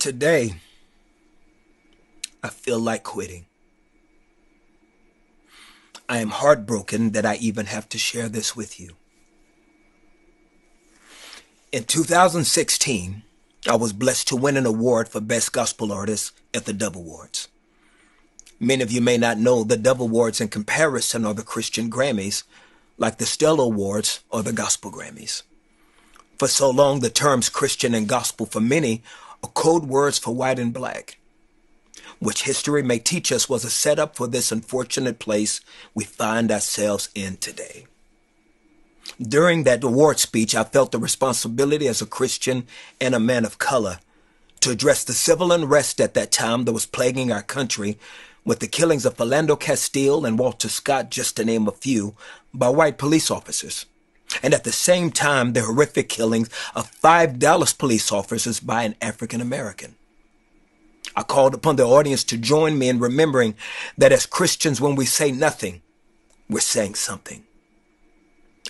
Today, I feel like quitting. I am heartbroken that I even have to share this with you. In 2016, I was blessed to win an award for Best Gospel Artist at the Dove Awards. Many of you may not know the Dove Awards in comparison are the Christian Grammys, like the Stellar Awards or the Gospel Grammys. For so long, the terms Christian and gospel for many are code words for white and black, which history may teach us was a setup for this unfortunate place we find ourselves in today. During that award speech, I felt the responsibility as a Christian and a man of color to address the civil unrest at that time that was plaguing our country with the killings of Philando Castile and Walter Scott, just to name a few, by white police officers. And at the same time, the horrific killings of 5 Dallas police officers by an African American. I called upon the audience to join me in remembering that as Christians, when we say nothing, we're saying something.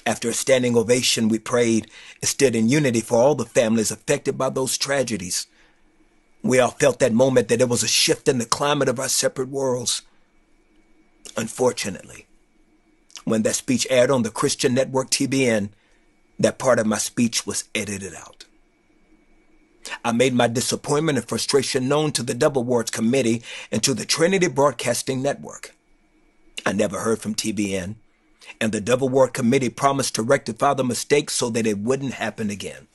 After a standing ovation, we prayed and stood in unity for all the families affected by those tragedies. We all felt that moment that there was a shift in the climate of our separate worlds. Unfortunately, when that speech aired on the Christian network TBN, that part of my speech was edited out. I made my disappointment and frustration known to the Dove Awards committee and to the Trinity Broadcasting Network. I never heard from TBN, and the Dove Award committee promised to rectify the mistake so that it wouldn't happen again.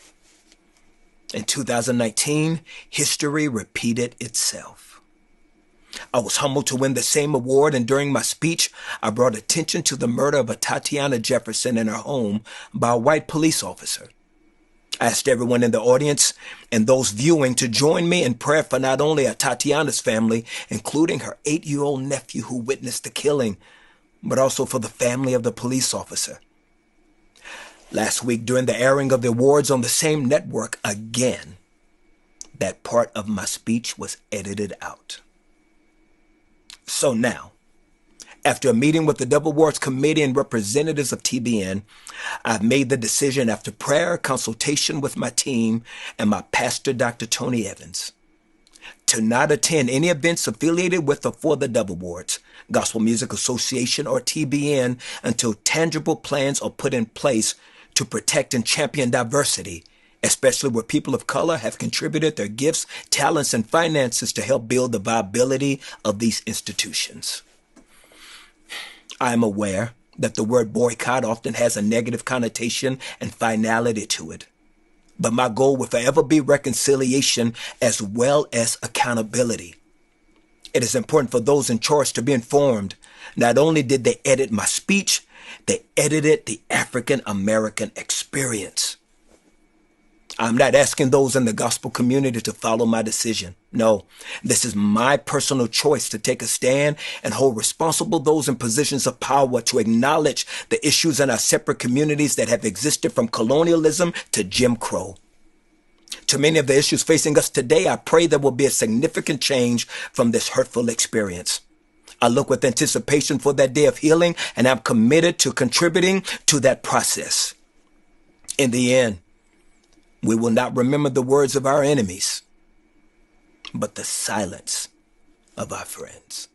In 2019, history repeated itself. I was humbled to win the same award, and during my speech, I brought attention to the murder of a Tatiana Jefferson in her home by a white police officer. I asked everyone in the audience and those viewing to join me in prayer for not only a Tatiana's family, including her 8-year-old nephew who witnessed the killing, but also for the family of the police officer. Last week, during the airing of the awards on the same network again, that part of my speech was edited out. So now, after a meeting with the Dove Awards committee and representatives of TBN, I've made the decision after prayer, consultation with my team, and my pastor, Dr. Tony Evans, to not attend any events affiliated with or for the Dove Awards, Gospel Music Association, or TBN until tangible plans are put in place to protect and champion diversity, especially where people of color have contributed their gifts, talents, and finances to help build the viability of these institutions. I am aware that the word boycott often has a negative connotation and finality to it. But my goal will forever be reconciliation as well as accountability. It is important for those in charge to be informed. Not only did they edit my speech, they edited the African American experience. I'm not asking those in the gospel community to follow my decision. No, this is my personal choice to take a stand and hold responsible those in positions of power to acknowledge the issues in our separate communities that have existed from colonialism to Jim Crow. To many of the issues facing us today, I pray there will be a significant change from this hurtful experience. I look with anticipation for that day of healing, and I'm committed to contributing to that process. In the end, we will not remember the words of our enemies, but the silence of our friends.